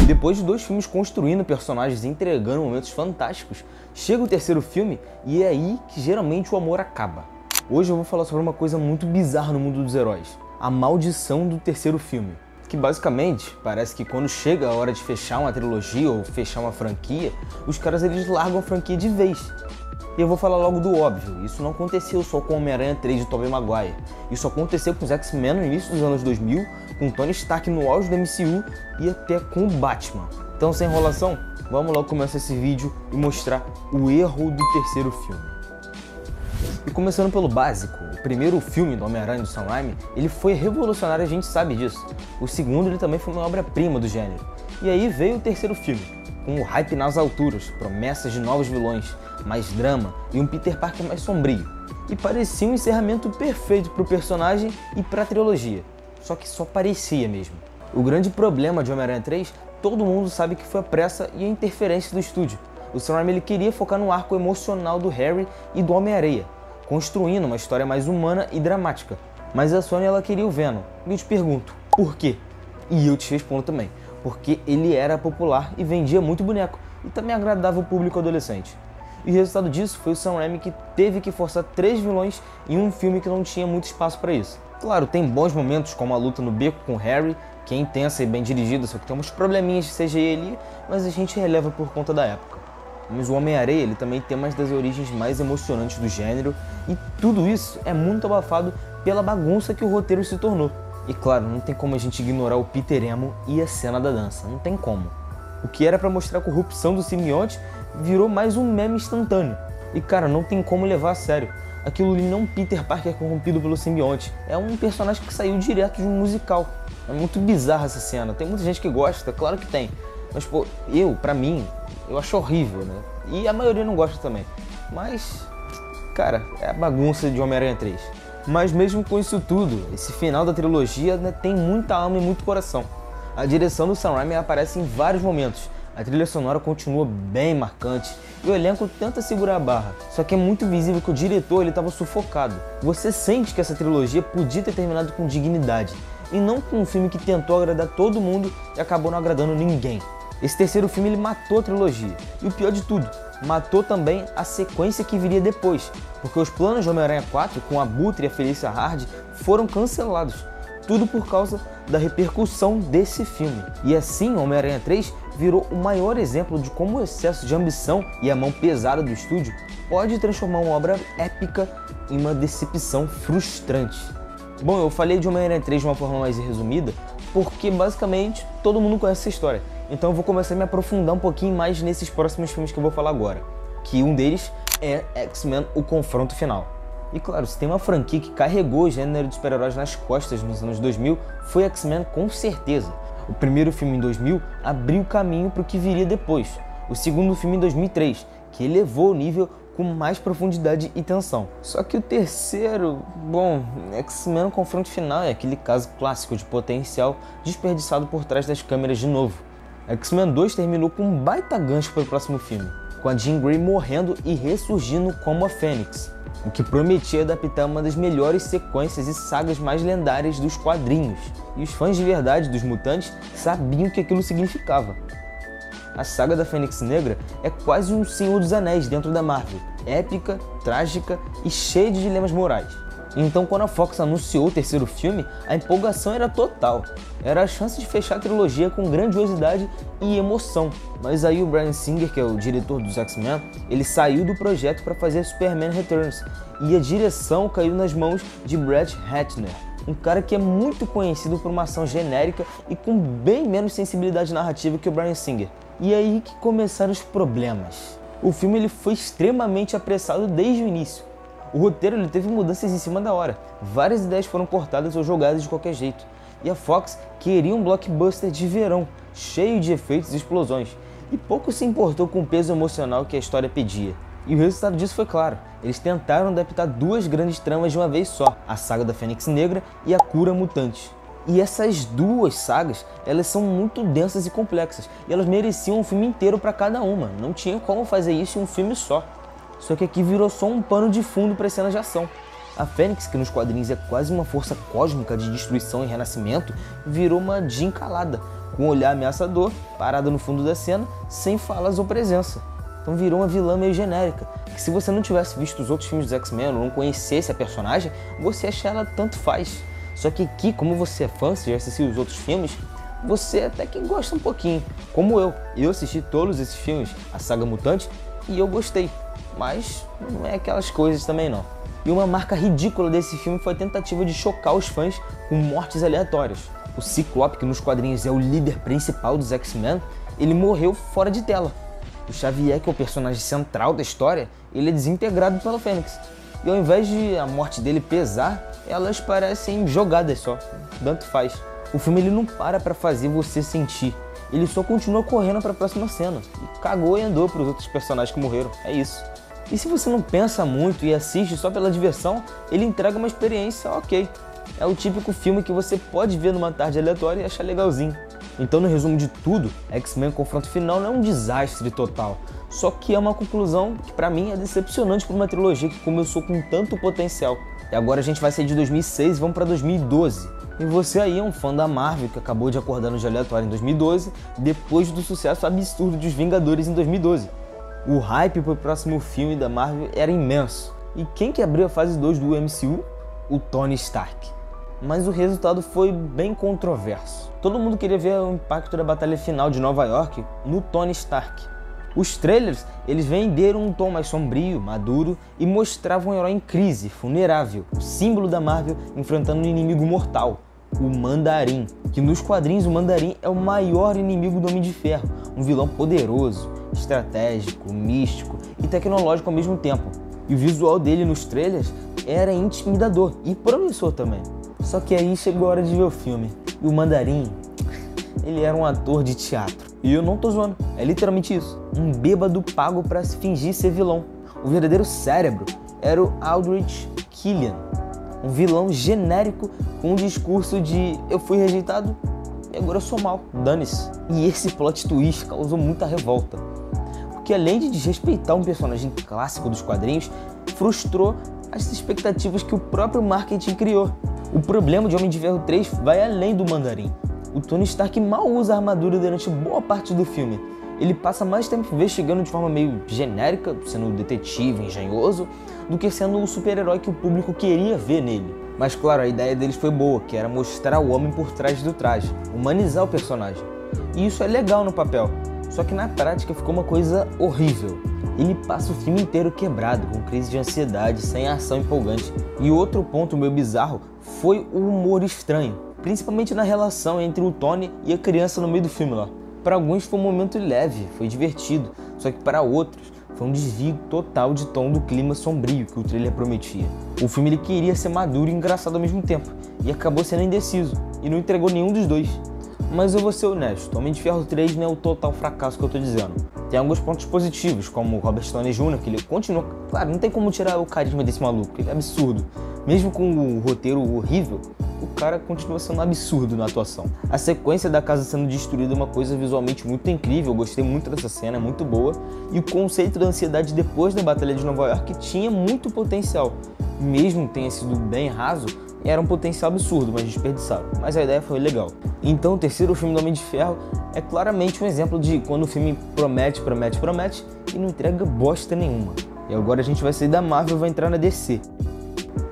Depois de 2 filmes construindo personagens e entregando momentos fantásticos, chega o terceiro filme e é aí que geralmente o amor acaba. Hoje eu vou falar sobre uma coisa muito bizarra no mundo dos heróis, a maldição do terceiro filme. Que basicamente, parece que quando chega a hora de fechar uma trilogia ou fechar uma franquia, os caras eles largam a franquia de vez. E eu vou falar logo do óbvio, isso não aconteceu só com Homem-Aranha 3 de Tobey Maguire. Isso aconteceu com os X-Men no início dos anos 2000, com Tony Stark no auge do MCU e até com o Batman. Então, sem enrolação, vamos logo começar esse vídeo e mostrar o erro do terceiro filme. E começando pelo básico, o primeiro filme do Homem-Aranha do Sam Raimi, ele foi revolucionário, a gente sabe disso. O segundo ele também foi uma obra-prima do gênero. E aí veio o terceiro filme, com o hype nas alturas, promessas de novos vilões, mais drama e um Peter Parker mais sombrio. E parecia um encerramento perfeito para o personagem e para a trilogia. Só que só parecia mesmo. O grande problema de Homem-Aranha 3, todo mundo sabe que foi a pressa e a interferência do estúdio. O Sam Raimi ele queria focar no arco emocional do Harry e do Homem-Aranha, construindo uma história mais humana e dramática. Mas a Sony ela queria o Venom. E eu te pergunto, por quê? E eu te respondo também, porque ele era popular e vendia muito boneco, e também agradava o público adolescente. E o resultado disso foi o Sam Raimi que teve que forçar 3 vilões em um filme que não tinha muito espaço para isso. Claro, tem bons momentos como a luta no beco com Harry, que é intensa e bem dirigida, só que tem uns probleminhas de CGI ali, mas a gente releva por conta da época. Mas o Homem-Aranha ele também tem uma das origens mais emocionantes do gênero, e tudo isso é muito abafado pela bagunça que o roteiro se tornou. E claro, não tem como a gente ignorar o Peter Emo e a cena da dança, não tem como. O que era para mostrar a corrupção do simbionte virou mais um meme instantâneo. E cara, não tem como levar a sério. Aquilo ali não é um Peter Parker corrompido pelo simbionte, é um personagem que saiu direto de um musical. É muito bizarra essa cena, tem muita gente que gosta, claro que tem. Mas pô, pra mim, eu acho horrível, né? E a maioria não gosta também. Mas, cara, é a bagunça de Homem-Aranha 3. Mas mesmo com isso tudo, esse final da trilogia né, tem muita alma e muito coração. A direção do Sam Raimi aparece em vários momentos. A trilha sonora continua bem marcante e o elenco tenta segurar a barra. Só que é muito visível que o diretor estava sufocado. Você sente que essa trilogia podia ter terminado com dignidade e não com um filme que tentou agradar todo mundo e acabou não agradando ninguém. Esse terceiro filme ele matou a trilogia e o pior de tudo, matou também a sequência que viria depois, porque os planos de Homem-Aranha 4 com a Abutre e a Felicia Hardy foram cancelados. Tudo por causa da repercussão desse filme. E assim, Homem-Aranha 3 virou o maior exemplo de como o excesso de ambição e a mão pesada do estúdio pode transformar uma obra épica em uma decepção frustrante. Bom, eu falei de Homem-Aranha 3 de uma forma mais resumida, porque basicamente todo mundo conhece essa história. Então eu vou começar a me aprofundar um pouquinho mais nesses próximos filmes que eu vou falar agora. Que um deles é X-Men: O Confronto Final. E claro, se tem uma franquia que carregou o gênero de super-heróis nas costas nos anos 2000, foi X-Men com certeza. O primeiro filme em 2000 abriu o caminho para o que viria depois. O segundo filme em 2003, que elevou o nível com mais profundidade e tensão. Só que o terceiro, bom, X-Men: Confronto Final é aquele caso clássico de potencial desperdiçado por trás das câmeras de novo. X-Men 2 terminou com um baita gancho para o próximo filme, com a Jean Grey morrendo e ressurgindo como a Fênix, o que prometia adaptar uma das melhores sequências e sagas mais lendárias dos quadrinhos. E os fãs de verdade dos mutantes sabiam o que aquilo significava. A saga da Fênix Negra é quase um Senhor dos Anéis dentro da Marvel, épica, trágica e cheia de dilemas morais. Então quando a Fox anunciou o terceiro filme, a empolgação era total. Era a chance de fechar a trilogia com grandiosidade e emoção. Mas aí o Bryan Singer, que é o diretor dos X-Men, ele saiu do projeto para fazer Superman Returns e a direção caiu nas mãos de Brett Ratner, um cara que é muito conhecido por uma ação genérica e com bem menos sensibilidade narrativa que o Bryan Singer. E aí que começaram os problemas. O filme ele foi extremamente apressado desde o início. O roteiro ele teve mudanças em cima da hora. Várias ideias foram cortadas ou jogadas de qualquer jeito. E a Fox queria um blockbuster de verão, cheio de efeitos e explosões. E pouco se importou com o peso emocional que a história pedia. E o resultado disso foi claro. Eles tentaram adaptar 2 grandes tramas de uma vez só. A saga da Fênix Negra e a Cura Mutante. E essas 2 sagas, elas são muito densas e complexas. E elas mereciam um filme inteiro para cada uma. Não tinha como fazer isso em um filme só. Só que aqui virou só um pano de fundo para as cenas de ação. A Fênix, que nos quadrinhos é quase uma força cósmica de destruição e renascimento, virou uma Jean calada, com um olhar ameaçador, parada no fundo da cena, sem falas ou presença. Então virou uma vilã meio genérica, que se você não tivesse visto os outros filmes dos X-Men ou não conhecesse a personagem, você achar ela tanto faz. Só que aqui, como você é fã, você já assistiu os outros filmes, você até que gosta um pouquinho, como eu. Eu assisti todos esses filmes, a saga Mutante, e eu gostei, mas não é aquelas coisas também não. E uma marca ridícula desse filme foi a tentativa de chocar os fãs com mortes aleatórias. O Ciclope, que nos quadrinhos é o líder principal dos X-Men, ele morreu fora de tela. O Xavier, que é o personagem central da história, ele é desintegrado pela Fênix. E ao invés de a morte dele pesar, elas parecem jogadas só, tanto faz. O filme ele não para pra fazer você sentir, ele só continua correndo pra próxima cena. E cagou e andou pros outros personagens que morreram, é isso. E se você não pensa muito e assiste só pela diversão, ele entrega uma experiência ok. É o típico filme que você pode ver numa tarde aleatória e achar legalzinho. Então, no resumo de tudo, X-Men Confronto Final não é um desastre total. Só que é uma conclusão que pra mim é decepcionante por uma trilogia que começou com tanto potencial. E agora a gente vai sair de 2006 e vamos pra 2012. E você aí é um fã da Marvel que acabou de acordar no dia aleatório em 2012, depois do sucesso absurdo dos Vingadores em 2012. O hype pro próximo filme da Marvel era imenso. E quem que abriu a fase 2 do MCU? O Tony Stark. Mas o resultado foi bem controverso. Todo mundo queria ver o impacto da batalha final de Nova York no Tony Stark. Os trailers, eles venderam um tom mais sombrio, maduro e mostravam um herói em crise, vulnerável, o símbolo da Marvel enfrentando um inimigo mortal, o Mandarim. Que nos quadrinhos o Mandarim é o maior inimigo do Homem de Ferro, um vilão poderoso, estratégico, místico e tecnológico ao mesmo tempo. E o visual dele nos trailers era intimidador e promissor também. Só que aí chegou a hora de ver o filme. E o Mandarim, ele era um ator de teatro. E eu não tô zoando, é literalmente isso. Um bêbado pago pra se fingir ser vilão. O verdadeiro cérebro era o Aldrich Killian, um vilão genérico com um discurso de eu fui rejeitado e agora eu sou mal, dane-se. E esse plot twist causou muita revolta. Porque além de desrespeitar um personagem clássico dos quadrinhos, frustrou as expectativas que o próprio marketing criou. O problema de Homem de Ferro 3 vai além do Mandarim. O Tony Stark mal usa a armadura durante boa parte do filme. Ele passa mais tempo investigando de forma meio genérica, sendo detetive, engenhoso, do que sendo o super-herói que o público queria ver nele. Mas claro, a ideia deles foi boa, que era mostrar o homem por trás do traje, humanizar o personagem. E isso é legal no papel, só que na prática ficou uma coisa horrível. Ele passa o filme inteiro quebrado, com crise de ansiedade, sem ação empolgante. E outro ponto meio bizarro foi o humor estranho, principalmente na relação entre o Tony e a criança no meio do filme lá. Para alguns foi um momento leve, foi divertido, só que para outros foi um desvio total de tom do clima sombrio que o trailer prometia. O filme ele queria ser maduro e engraçado ao mesmo tempo, e acabou sendo indeciso, e não entregou nenhum dos dois. Mas eu vou ser honesto, Homem de Ferro 3 não é o total fracasso que eu tô dizendo. Tem alguns pontos positivos, como o Robert Downey Jr., que ele continua... Claro, não tem como tirar o carisma desse maluco, ele é absurdo. Mesmo com o roteiro horrível, o cara continua sendo um absurdo na atuação. A sequência da casa sendo destruída é uma coisa visualmente muito incrível, eu gostei muito dessa cena, é muito boa. E o conceito da ansiedade depois da Batalha de Nova York tinha muito potencial. Mesmo que tenha sido bem raso, era um potencial absurdo, mas desperdiçaram. Mas a ideia foi legal. Então o terceiro filme do Homem de Ferro é claramente um exemplo de quando o filme promete e não entrega bosta nenhuma. E agora a gente vai sair da Marvel e vai entrar na DC.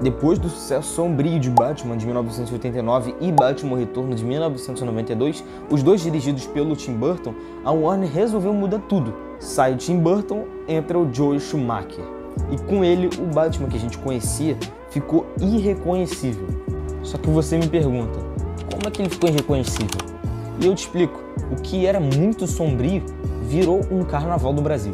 Depois do sucesso sombrio de Batman de 1989 e Batman Retorno de 1992, os dois dirigidos pelo Tim Burton, a Warner resolveu mudar tudo. Sai o Tim Burton, entra o Joel Schumacher. E com ele, o Batman que a gente conhecia ficou irreconhecível. Só que você me pergunta, como é que ele ficou irreconhecível? E eu te explico, o que era muito sombrio virou um carnaval do Brasil.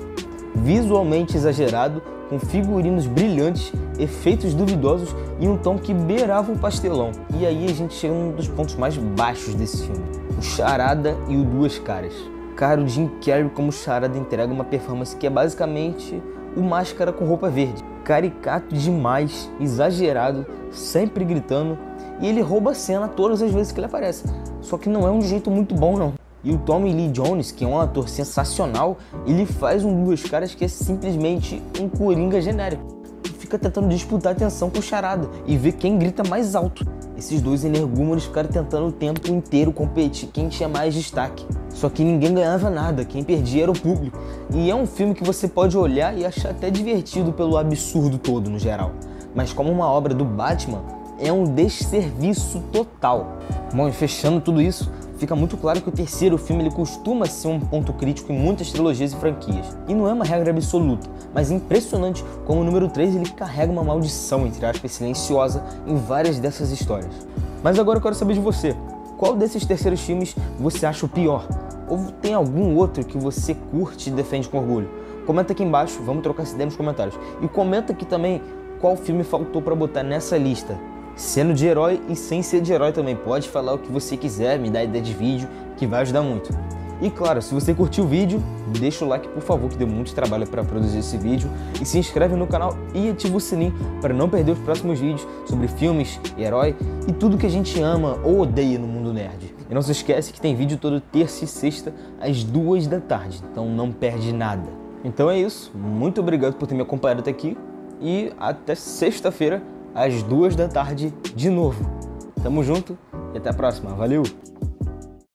Visualmente exagerado, com figurinos brilhantes, efeitos duvidosos e um tom que beirava o pastelão. E aí a gente chega num dos pontos mais baixos desse filme, o Charada e o Duas Caras. Cara, o Jim Carrey como Charada entrega uma performance que é basicamente o Máscara com roupa verde. Caricato demais, exagerado, sempre gritando, e ele rouba a cena todas as vezes que ele aparece. Só que não é um jeito muito bom não. E o Tommy Lee Jones, que é um ator sensacional, ele faz um Duas Caras que é simplesmente um coringa genérico. fica tentando disputar a atenção com o Charada e ver quem grita mais alto. Esses dois energúmenos ficaram tentando o tempo inteiro competir quem tinha mais destaque. Só que ninguém ganhava nada, quem perdia era o público. E é um filme que você pode olhar e achar até divertido pelo absurdo todo no geral. Mas como uma obra do Batman, é um desserviço total. Bom, e fechando tudo isso, fica muito claro que o terceiro filme ele costuma ser um ponto crítico em muitas trilogias e franquias. E não é uma regra absoluta, mas é impressionante como o número 3 ele carrega uma maldição, entre aspas, silenciosa em várias dessas histórias. Mas agora eu quero saber de você. Qual desses terceiros filmes você acha o pior? Ou tem algum outro que você curte e defende com orgulho? Comenta aqui embaixo, vamos trocar essa ideia nos comentários. E comenta aqui também qual filme faltou para botar nessa lista. Sendo de herói e sem ser de herói também. Pode falar o que você quiser, me dá ideia de vídeo, que vai ajudar muito. E claro, se você curtiu o vídeo, deixa o like por favor, que deu muito trabalho para produzir esse vídeo. E se inscreve no canal e ativa o sininho para não perder os próximos vídeos sobre filmes e herói e tudo que a gente ama ou odeia no mundo nerd. E não se esquece que tem vídeo todo terça e sexta às 2 da tarde, então não perde nada. Então é isso, muito obrigado por ter me acompanhado até aqui e até sexta-feira às 2 da tarde de novo. Tamo junto e até a próxima. Valeu!